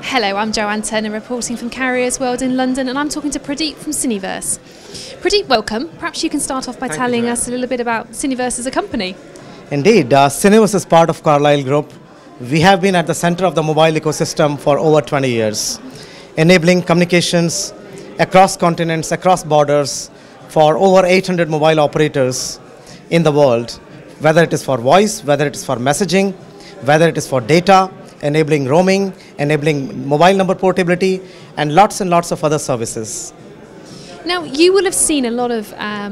Hello, I'm Joanne Turner reporting from Carriers World in London, and I'm talking to Pradeep from Syniverse. Pradeep, welcome. Perhaps you can start off by telling us a little bit about Syniverse as a company. Indeed, Syniverse is part of Carlyle Group. We have been at the center of the mobile ecosystem for over 20 years, enabling communications across continents, across borders for over 800 mobile operators in the world, whether it is for voice, whether it is for messaging, whether it is for data, enabling roaming, enabling mobile number portability, and lots of other services. Now, you will have seen a lot of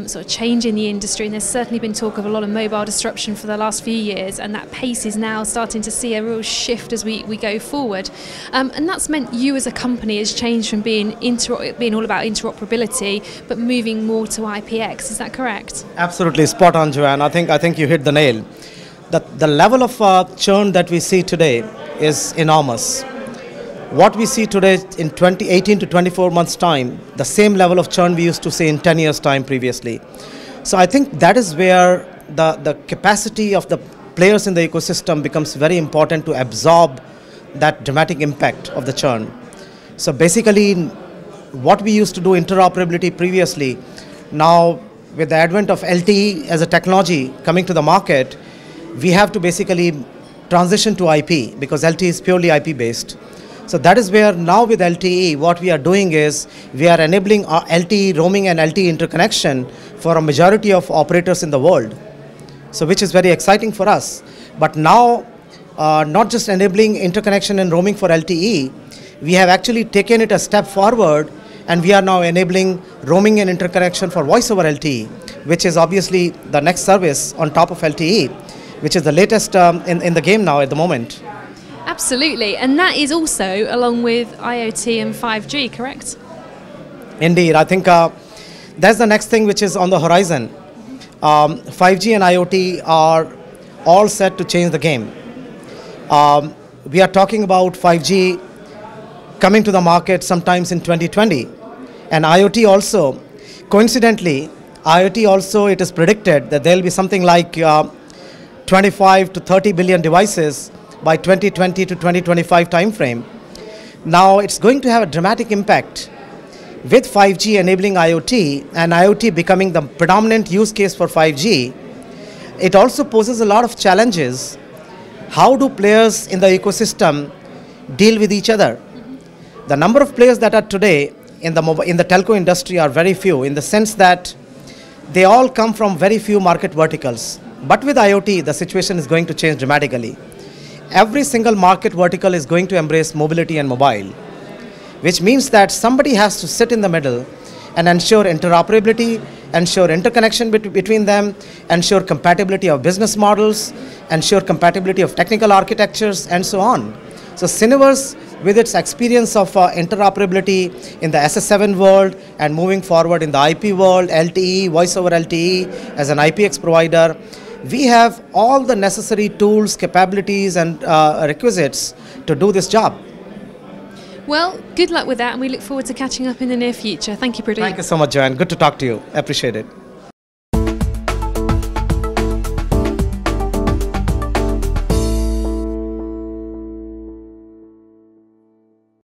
sort of change in the industry, and there's certainly been talk of a lot of mobile disruption for the last few years, and that pace is now starting to see a real shift as we go forward. And that's meant you as a company has changed from being all about interoperability, but moving more to IPX. Is that correct? Absolutely, spot on, Joanne. I think you hit the nail. The level of churn that we see today is enormous. What we see today in 18 to 24 months time, the same level of churn we used to see in 10 years time previously. So I think that is where the capacity of the players in the ecosystem becomes very important to absorb that dramatic impact of the churn. So basically what we used to do interoperability previously, now with the advent of LTE as a technology coming to the market, we have to basically transition to IP because LTE is purely IP based. So that is where now with LTE what we are doing is we are enabling our LTE roaming and LTE interconnection for a majority of operators in the world. So which is very exciting for us. But now not just enabling interconnection and roaming for LTE, we have actually taken it a step forward and we are now enabling roaming and interconnection for voice over LTE, which is obviously the next service on top of LTE, which is the latest in the game now at the moment. Absolutely, and that is also along with IoT and 5G, correct? Indeed, I think that's the next thing which is on the horizon. 5G and IoT are all set to change the game. We are talking about 5G coming to the market sometimes in 2020, and IoT also. Coincidentally, IoT also, it is predicted that there will be something like 25 to 30 billion devices by 2020 to 2025 timeframe. Now it's going to have a dramatic impact with 5G enabling IoT and IoT becoming the predominant use case for 5G. It also poses a lot of challenges. How do players in the ecosystem deal with each other? The number of players that are today in the telco industry are very few, in the sense that they all come from very few market verticals. But with IoT, the situation is going to change dramatically. Every single market vertical is going to embrace mobility and mobile, which means that somebody has to sit in the middle and ensure interoperability, ensure interconnection between them, ensure compatibility of business models, ensure compatibility of technical architectures, and so on. So Syniverse, with its experience of interoperability in the SS7 world and moving forward in the IP world, LTE, voice over LTE as an IPX provider, we have all the necessary tools, capabilities, and requisites to do this job. Well, good luck with that, and we look forward to catching up in the near future. Thank you, Pradeep. Thank you so much, Joanne. Good to talk to you. Appreciate it.